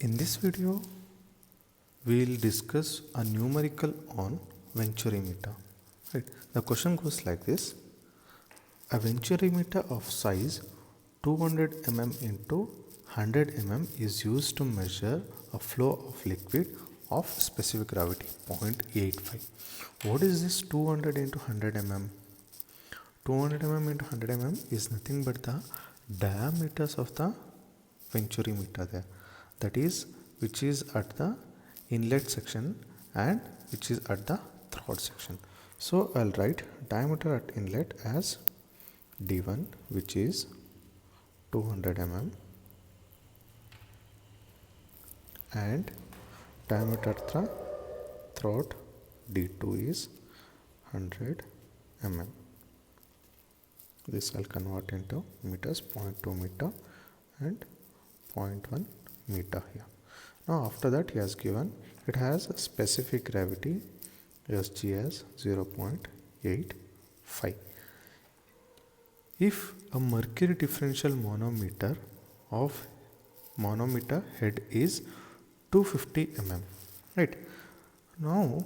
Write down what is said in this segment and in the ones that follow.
In this video, we will discuss a numerical on venturimeter. Right. The question goes like this. A venturimeter of size 200 mm into 100 mm is used to measure a flow of liquid of specific gravity 0.85. What is this 200 into 100 mm? 200 mm into 100 mm is nothing but the diameters of the venturimeter there, that is which is at the inlet section and which is at the throat section. So I'll write diameter at inlet as d1, which is 200 mm, and diameter at the throat d2 is 100 mm. This I'll convert into meters, 0.2 meter and 0.1 meter here. Now after that he has given it has a specific gravity Sg as 0.85. If a mercury differential manometer head is 250 mm, right? Now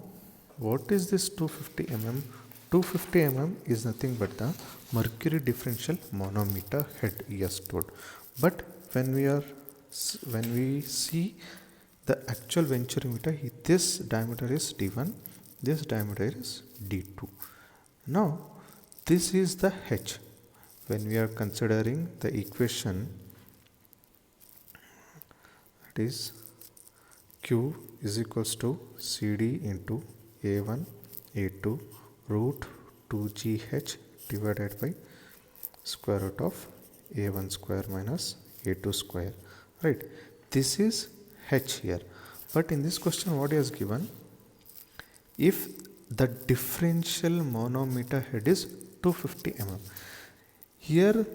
what is this 250 mm? 250 mm is nothing but the mercury differential manometer head he has told. But when we see the actual venturimeter, this diameter is d1, this diameter is d2. Now this is the h. When we are considering the equation, that is q is equals to cd into a1 a2 root 2gh divided by square root of a1 square minus a2 square, right? This is h here, but in this question what he has given, if the differential manometer head is 250 mm, here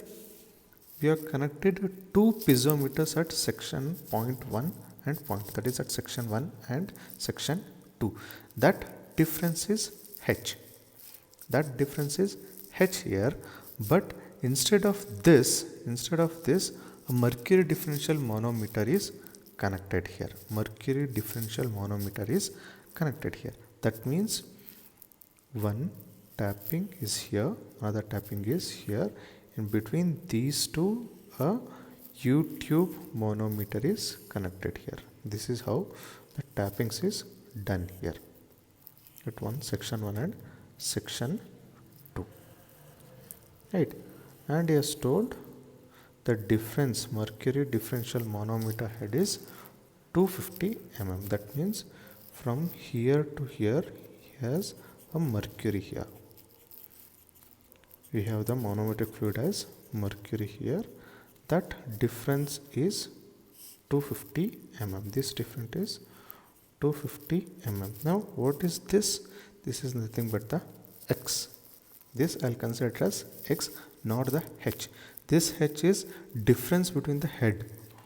we are connected two piezometers at section 0.1 and point, that is at section 1 and section 2. That difference is h. That difference is h here, but instead of this, a mercury differential manometer is connected here. Mercury differential manometer is connected here. That means one tapping is here, another tapping is here. In between these two, a U-tube manometer is connected here. This is how the tappings is done here at section 1 and section 2, right? And he has told the difference, mercury differential manometer head is 250 mm. That means from here to here he has a mercury here. We have the manometric fluid as mercury here. That difference is 250 mm. This difference is 250 mm. Now what is this? This is nothing but the x. This I'll consider as x, not the h. This h is difference between the head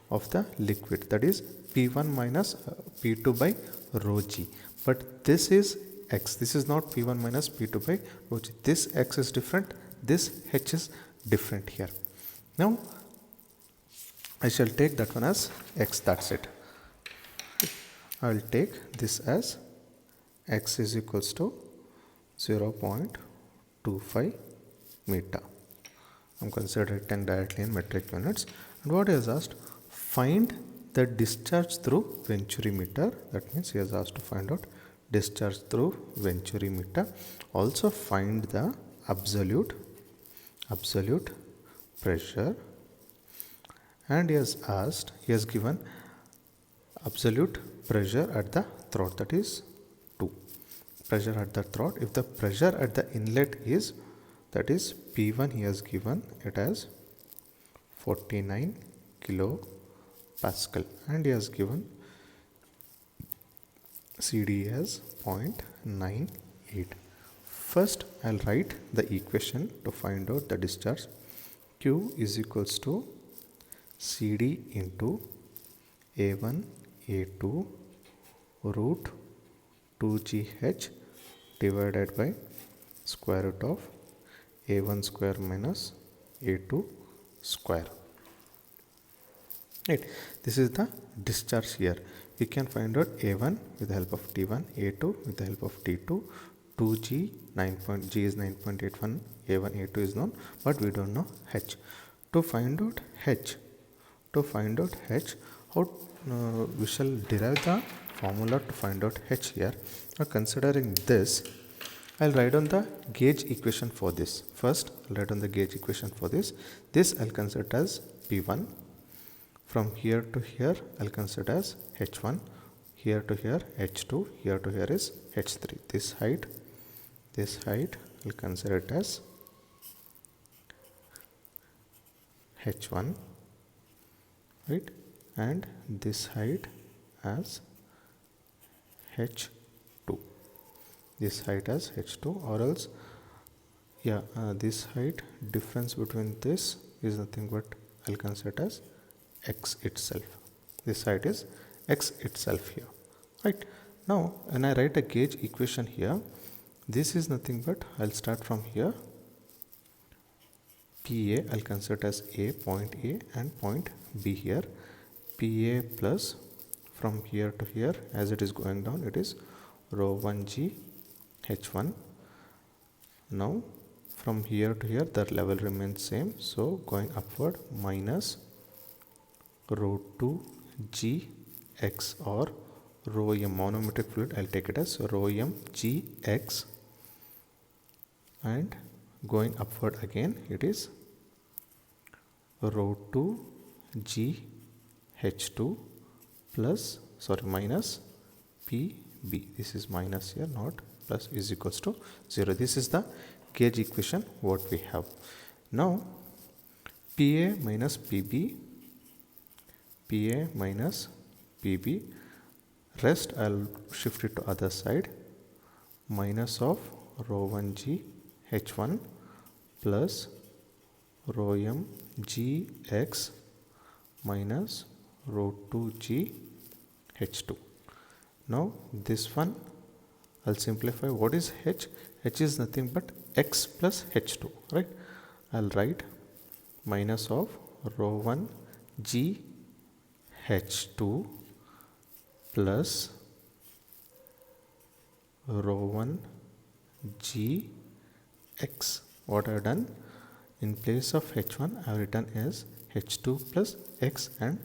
of the liquid, that is P1 minus P2 by rho g. But this is x. This is not P1 minus P2 by rho g. This x is different. This h is different here. Now I shall take that one as x. That's it. I will take this as x is equals to 0.25 meter. I'm considering directly in metric units. And what he has asked, find the discharge through venturimeter. That means he has asked to find out discharge through venturimeter. Also find the absolute pressure. And he has given absolute pressure at the throat, that is 2. Pressure at the throat. If the pressure at the inlet is, that is P1, he has given it as 49 kilopascal, and he has given CD as 0.98. First I'll write the equation to find out the discharge. Q is equals to CD into A1 A2 root 2GH divided by square root of A1 square minus A2 square. Right, this is the discharge here. We can find out A1 with the help of T1, A2 with the help of T2, 2G 9. G is 9.81, A1, A2 is known, but we don't know H. To find out H, how we shall derive the formula to find out H here. Now considering this, I'll write on the gauge equation for this. First, I'll write on the gauge equation for this. This I'll consider as P1. From here to here, I'll consider as H1. Here to here, H2. Here to here is H3. This height, I'll consider it as H1, right? And this height as H2. This height as H2, or else, this height difference between this is nothing but I'll consider as X itself. This height is X itself here, right? Now, when I write a gauge equation here, this is nothing but I'll start from here. PA I'll consider as A, point A, and point B here. PA plus from here to here, as it is going down, it is rho 1G H1. Now from here to here, the level remains same, so going upward minus rho 2G X, or rho m, monometric fluid, I'll take it as rho m G X, and going upward again, it is rho 2G H2 plus, minus PB. This is minus here, not plus, is equals to 0. This is the gauge equation what we have. Now PA minus PB, rest I'll shift it to other side, minus of rho 1G H1 plus rho m Gx minus rho 2G H2. Now this one I'll simplify. What is H? H is nothing but X plus H2, right? I'll write minus of rho 1 G H2 plus rho 1 G X. What I have done, in place of H1 I have written as H2 plus X, and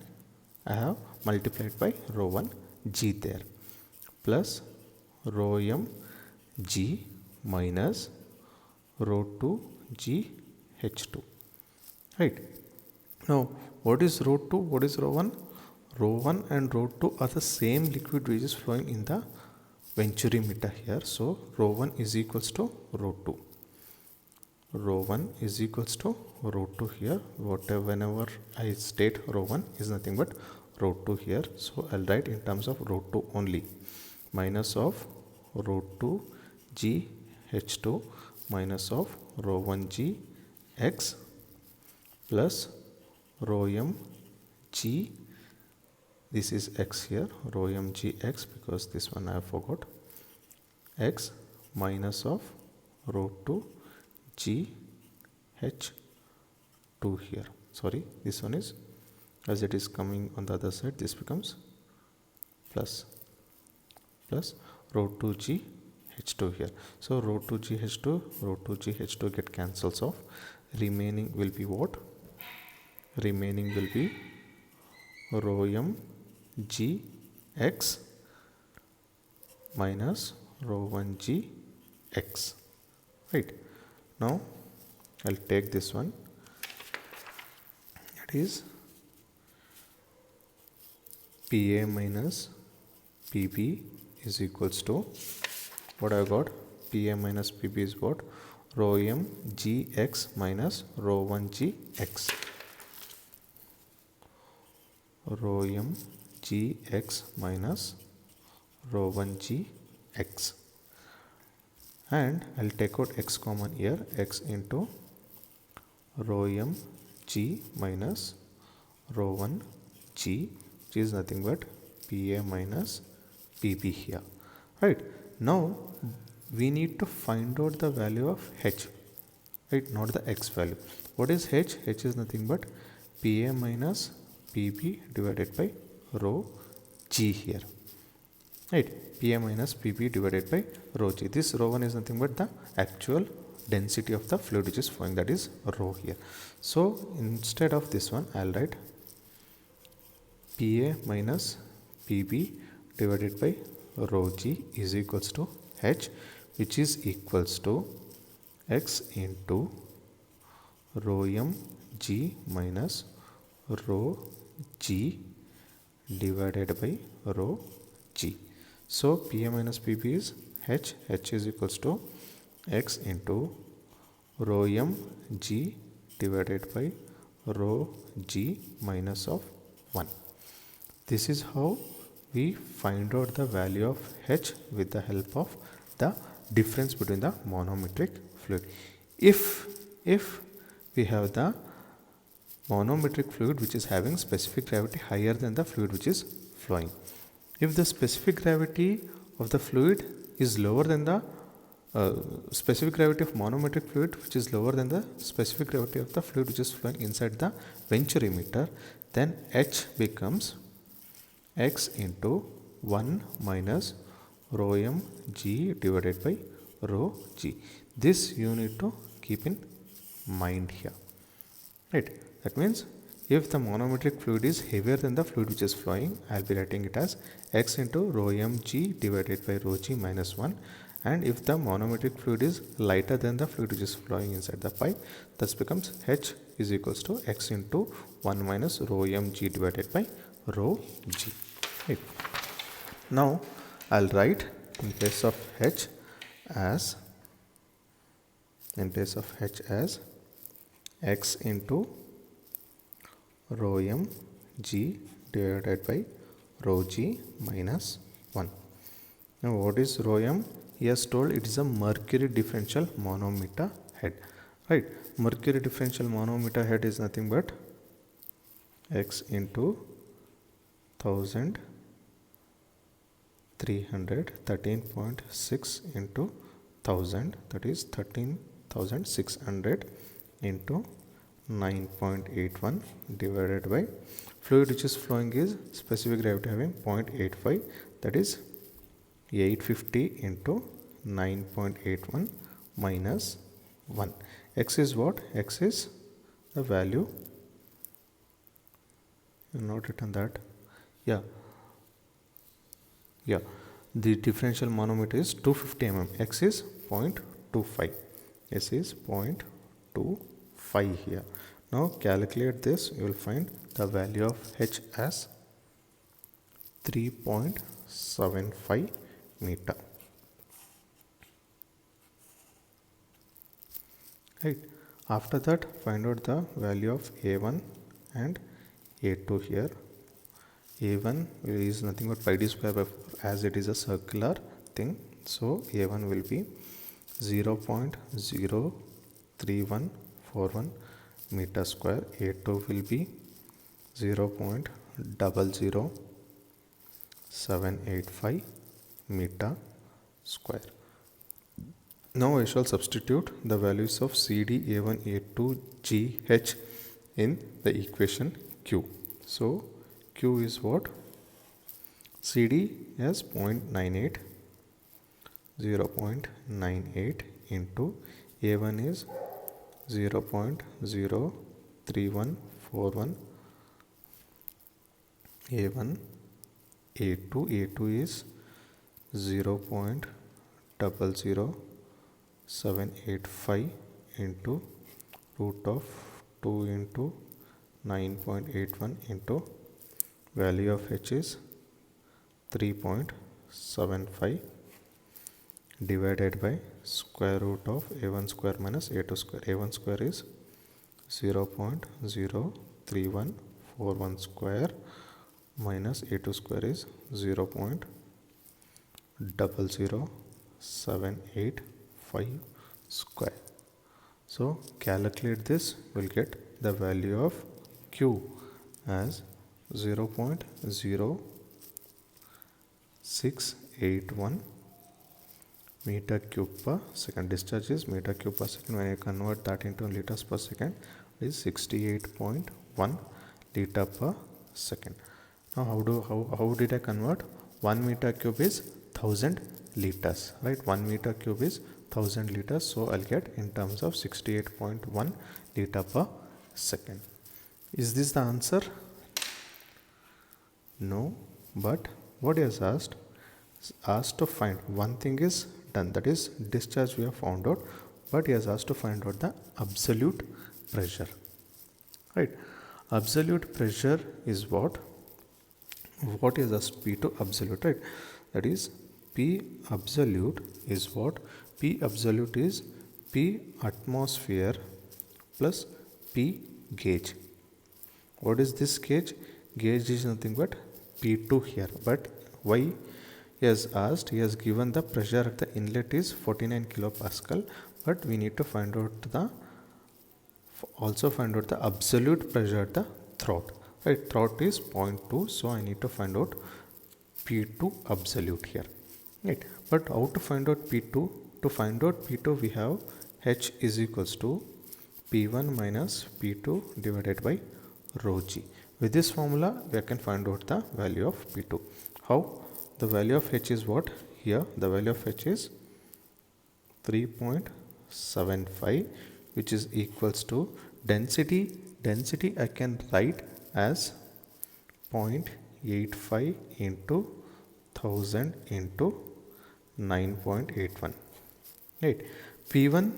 I have multiplied by rho 1 G there, plus rho m G minus rho 2 G H2, right? Now what is rho 2, what is rho 1? Rho 1 and rho 2 are the same liquid which is flowing in the venturimeter here. So rho 1 is equals to rho 2. Rho 1 is equals to rho 2 here. Whenever I state rho 1 is nothing but rho 2 here. So I'll write in terms of rho 2 only. Minus of rho 2 G H2 minus of rho 1 G X plus rho m G, this is X here, rho m G X, because this one I forgot, X minus of rho 2 G H2 here. Sorry, this one is, as it is coming on the other side, this becomes plus rho 2 G H2 here. So rho 2 G H2 get cancels off. Remaining will be what? Remaining will be rho m G X minus rho 1 G X, right? Now I'll take this one, that is PA minus PB is equals to, what I got? PA minus PB is what? Rho m G X minus rho 1 G X. Rho m G X minus rho 1 G X. And I'll take out X common here, X into rho m G minus rho 1 G, which is nothing but PA minus PB here, right? Now we need to find out the value of H, right? Not the X value. What is H? H is nothing but PA minus PB divided by rho G here. Right, Pa minus Pb divided by rho G. This rho 1 is nothing but the actual density of the fluid which is flowing, that is rho here. So instead of this one, I'll write Pa minus Pb divided by rho G is equals to H, which is equals to X into rho m G minus rho G divided by rho G. So Pa minus Pb is H is equals to X into rho m G divided by rho G minus of 1. This is how we find out the value of H with the help of the difference between the monometric fluid. If we have the monometric fluid which is having specific gravity higher than the fluid which is flowing. If the specific gravity of the fluid is lower than the specific gravity of monometric fluid which is lower than the specific gravity of the fluid which is flowing inside the venturimeter, then H becomes X into 1 minus rho m G divided by rho G. This you need to keep in mind here. Right. That means if the monometric fluid is heavier than the fluid which is flowing, I will be writing it as X into rho m G divided by rho G minus 1. And if the monometric fluid is lighter than the fluid which is flowing inside the pipe, thus becomes H is equals to X into 1 minus rho m G divided by rho G. Right. Now I'll write in place of H as X into rho m G divided by rho G minus 1. Now what is rho m? He has told it is a mercury differential manometer head. Right. Mercury differential manometer head is nothing but X into 1300, 13.6 into 1000, that is 13,600 into 9.81 divided by fluid which is flowing is specific gravity having 0.85, that is 850 into 9.81 minus 1. X is what? X is the value. You note it on that. Yeah. The differential manometer is 250 mm. X is 0.25. S is 0.25 here. Now calculate this. You will find the value of H as 3.75 meter. Right. After that, find out the value of A1 and A2 here. A1 is nothing but pi d square by 4 as it is a circular thing. So A1 will be 0.03141 meter square. A2 will be 0.00785 meter square. Now I shall substitute the values of CD, A1, A2, G, H in the equation Q. So Q is what? CD as 0.98, 0.98 into A1 is 0.03141 A1, A2 is 0.00785 into root of 2 into 9.81 into value of H is 3.75 divided by square root of A1 square minus A2 square. A1 square is 0.03141 square minus A2 square is 0.00785 square. So calculate this, we'll get the value of Q as 0.0681 meter cube per second. Discharge is meter cube per second. When you convert that into liters per second, it is 68.1 liter per second. Now how did I convert? 1 meter cube is 1000 liters, right? 1 meter cube is 1000 liters, so I'll get in terms of 68.1 liter per second. Is this the answer? No, but what he has asked to find, one thing is done, that is discharge we have found out, but he has asked to find out the absolute pressure, right? Absolute pressure is what is a P2 absolute, right? That is P absolute is what? P absolute is P atmosphere plus P gauge. What is this gauge? Gauge is nothing but P2 here, but why he has asked, he has given the pressure at the inlet is 49 kilopascal, but we need to find out the absolute pressure at the throat, right? Throat is 0.2, so I need to find out P2 absolute here, right? But how to find out P2? To find out P2 we have H is equals to P1 minus P2 divided by rho g. With this formula we can find out the value of P2. How? The value of H is what? Here the value of H is 3.75, which is equals to density I can write as 0.85 into 1000 into 9.81, right? P1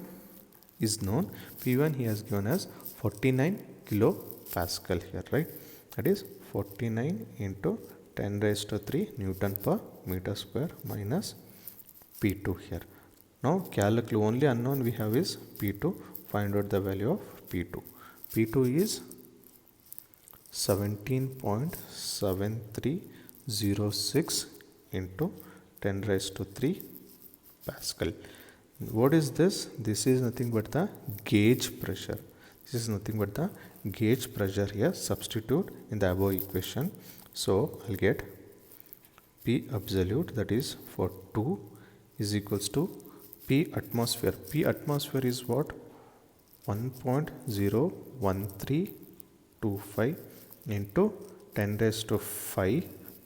is known. P1 he has given us 49 kilopascal here, right? That is 49 into 10 raised to 3 Newton per meter square minus P2 here. Now calculate, only unknown we have is P2. Find out the value of P2. P2 is 17.7306 into 10 raised to 3 pascal. What is this? This is nothing but the gauge pressure. This is nothing but the gauge pressure here. Substitute in the above equation. So I'll get P absolute, that is for 2 is equals to P atmosphere. P atmosphere is what? 1.01325 into 10 raised to 5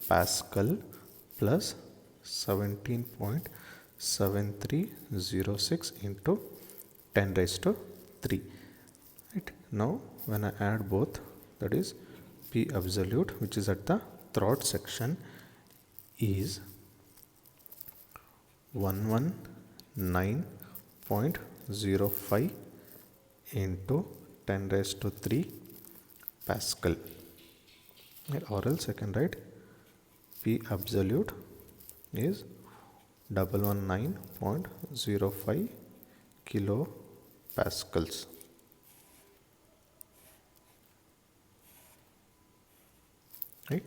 pascal plus 17.7306 into 10 raised to 3. Right. Now when I add both, that is P absolute, which is at the throat section, is 119.05 into 10 raised to 3 pascal, or else I can write P absolute is 119.05 kilopascals, right?